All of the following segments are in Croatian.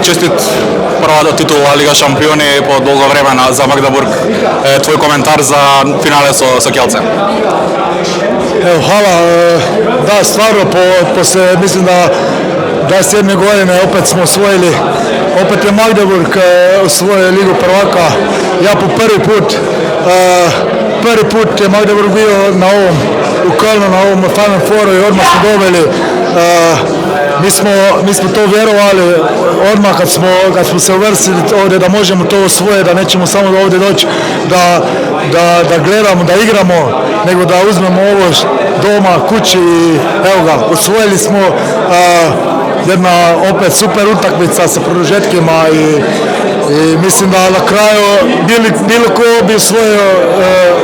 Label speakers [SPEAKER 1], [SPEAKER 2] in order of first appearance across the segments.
[SPEAKER 1] čestit prva titula Liga šampioni po dolgo vremena za Magdeburg. Tvoj komentar za finale so Kielce.
[SPEAKER 2] Hvala. Da, stvarno, posle, mislim da 27. godine opet smo osvojili, opet je Magdeburg osvojio Ligu prvaka. Ja po prvi put je Magdeburg bio u Kölnu na ovom Final Fouru i odmah smo dobili. Mi smo to vjerovali odmah kad smo se uvrstili ovdje da možemo to osvojiti, da nećemo samo ovdje doći da gledamo, da igramo, nego da uzmemo ovo doma, kući i evo ga, osvojili smo. Jedna opet super utakmica sa produžetkima i mislim da na kraju bilo ko bi osvojio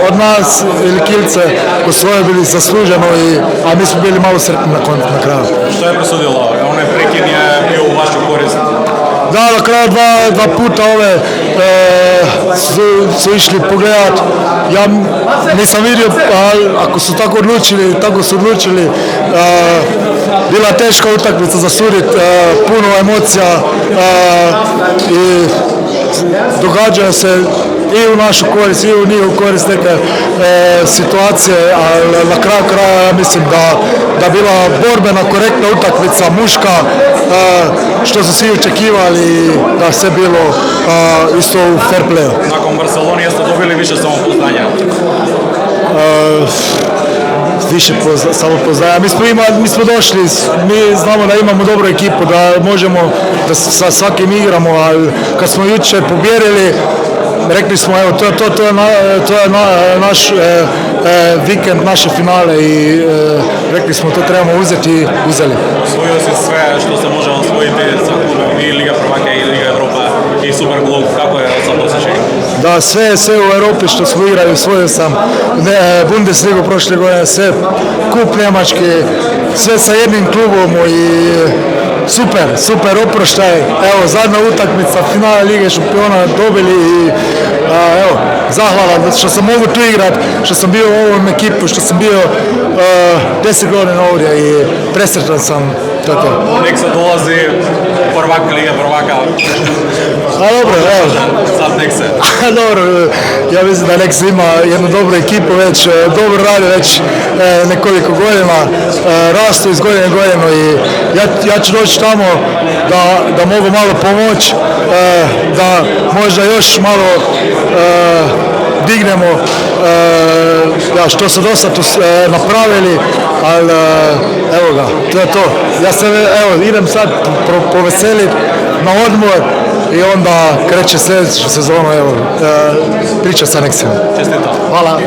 [SPEAKER 2] od nas ili Kielce osvojio bili zasluženo, a mi smo bili malo sretni na kraju.
[SPEAKER 1] Što je presudilo? Onaj prekin je bio u vašu korist?
[SPEAKER 2] Da, na kraju dva puta ove su išli pogledat. Ja nisam vidio, ako su tako odlučili. Bila je teška utakmica za sudit, puno emocija i događaju se i u našu korist i u njihovu korist neke situacije, ali na kraju kraja ja mislim da bila borbena, korektna utakmica, muška, što su svi očekivali i da sve bilo isto u fair playu.
[SPEAKER 1] Nakon Barcelone jeste dobili više samopoznanja?
[SPEAKER 2] Više samopoznanja. Mi smo došli, mi znamo da imamo dobru ekipu, da možemo da sa svakim igramo, ali kad smo jučer pobjedili, rekli smo evo to je naš vikend, naše finale i rekli smo to trebamo uzeti i uzeli.
[SPEAKER 1] Osvojio si sve što se može osvojiti sa klubom, i Liga prvaka i Liga Europa i Superklub, kako je sad osjećaj?
[SPEAKER 2] Da, sve u Europi što smo igrali, osvojio sam Bundesligu prošle godine, sve kup Njemački, sve sa jednim klubom i super oproštaj. Evo, zadnja utakmica, finale Lige šampiona dobili i evo, zahvala što sam mogu tu igrat, što sam bio u ovom ekipu, što sam bio 10 godina ovdje i presrećan sam.
[SPEAKER 1] Nek se dolazi prvak Liga prvaka.
[SPEAKER 2] A dobro, evo.
[SPEAKER 1] Sad nek se.
[SPEAKER 2] Dobro, ja mislim da Nek se ima jednu dobru ekipu već, dobro radi već nekoliko godina, rastu iz godine u godinu i ja ću doći tamo da mogu malo pomoći, da možda još malo dignemo što su dosta tu napravili, ali evo ga, to je to. Ja se idem sad poveseliti na odmor i onda kreće sljedeću sezonu, priča sa Nexijem.
[SPEAKER 1] Čestito.
[SPEAKER 2] Hvala.